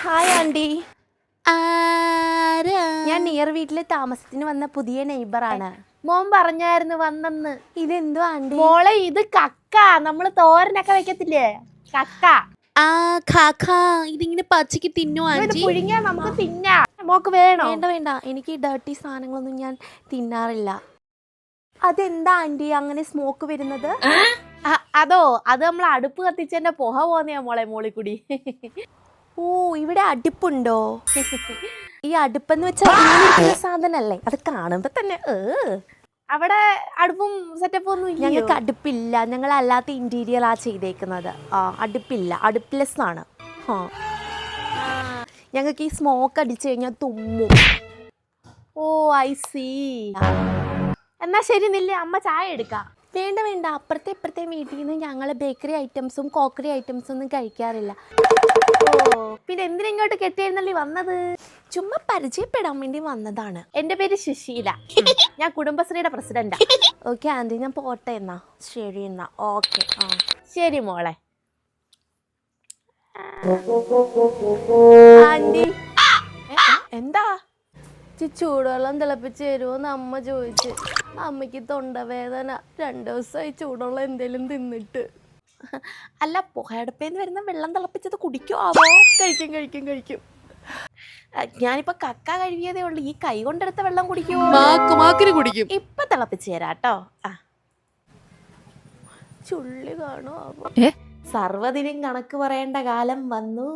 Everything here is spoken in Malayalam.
Hi aunty. ആരാ? ഞാൻ നിയർ വീട്ടിൽ താമസത്തിന് വന്ന പുതിയ നെയ്ബറാണ്. മോൻ പറഞ്ഞായിരുന്നു വന്നെന്ന്. ഇതെന്തോ ആൻറ്റി? മോളെ ഇത് കക്ക, നമ്മള് തോരനൊക്കെ വെക്കത്തില്ലേ, കക്ക. ആ കാക്കാ, ഇതിങ്ങനെ പച്ചക്ക് തിന്നോ ഇത് ആൻറ്റി? പുഴുങ്ങിയാ നമുക്ക് തിന്നാ. മോക്ക് വേണോ? വേണ്ട വേണ്ട, എനിക്ക് ഈ ഡേർട്ടി സാധനങ്ങളൊന്നും ഞാൻ തിന്നാറില്ല. അതെന്താ ആൻറ്റി അങ്ങനെ സ്മോക്ക് വരുന്നത്? അതോ, അത് നമ്മൾ അടുപ്പ് കത്തിച്ചതിന്റെ പുക പോന്നെയാ മോളെ മോളിക്കൂടി. ഓ, ഇവിടെ അടുപ്പുണ്ടോ? ഈ അടുപ്പെന്ന് വെച്ചാൽ ഇങ്ങനെ സാധനല്ലേ? അത് കാണുമ്പോ തന്നെ അവിടെ അടുപ്പും സെറ്റപ്പും ഒന്നും ഇല്ല. ഞങ്ങൾക്ക് അടുപ്പില്ല, ഞങ്ങൾ അല്ലാത്ത ഇന്റീരിയർ ആ ചെയ്തേക്കുന്നത്. അടുപ്പില്ല, അടുപ്പ്ലെസ് ആണ്. ഞങ്ങൾക്ക് ഈ സ്മോക്ക് അടിച്ചു കഴിഞ്ഞാൽ തുമ്മും. ഓ ഐ സീ. എന്നാ ശരി നില്ലേ, അമ്മ ചായ എടുക്കാം. വേണ്ട വേണ്ട, അപ്പുറത്തെ ഇപ്പുറത്തെ വീട്ടിൽ നിന്ന് ഞങ്ങൾ ബേക്കറി ഐറ്റംസും കോക്കറി ഐറ്റംസും ഒന്നും കഴിക്കാറില്ല. ഓ, പിന്നെ എന്തിനാ ഇങ്ങോട്ട് കെട്ടിയിരുന്നല്ലേ വന്നത്? ചുമ്മാ പരിചയപ്പെടാൻ വേണ്ടി വന്നതാണ്. എൻ്റെ പേര് സുശീല, ഞാൻ കുടുംബശ്രീയുടെ പ്രസിഡന്റാ. ഓക്കെ ആൻറ്റി, ഞാൻ പോട്ടെ എന്നാ. ശരി എന്നാ, ഓക്കെ. ശരി മോളെ. ആൻറ്റി എന്താ? ചൂടുവെള്ളം തിളപ്പിച്ച് തരുമോന്ന് അമ്മ ചോദിച്ച്. അമ്മയ്ക്ക് തൊണ്ടവേദന, 2 ദിവസമായി ചൂടുള്ള എന്തേലും തിന്നിട്ട്. അല്ല, പുകയടുപ്പേന്ന് വരുന്ന വെള്ളം തിളപ്പിച്ചത് കുടിക്കുമോ? കഴിക്കും കഴിക്കും കഴിക്കും. ഞാനിപ്പോ കക്ക കഴുകിയതേ ഉള്ളൂ, ഈ കൈ കൊണ്ടെടുത്ത വെള്ളം കുടിക്കുമോ? മാക്കിന് കുടിക്കും. ഇപ്പൊ തിളപ്പിച്ച് തരാട്ടോ. ചുള്ളി കാണോ? സർവ്വതിനും കണക്ക് പറയേണ്ട കാലം വന്നു.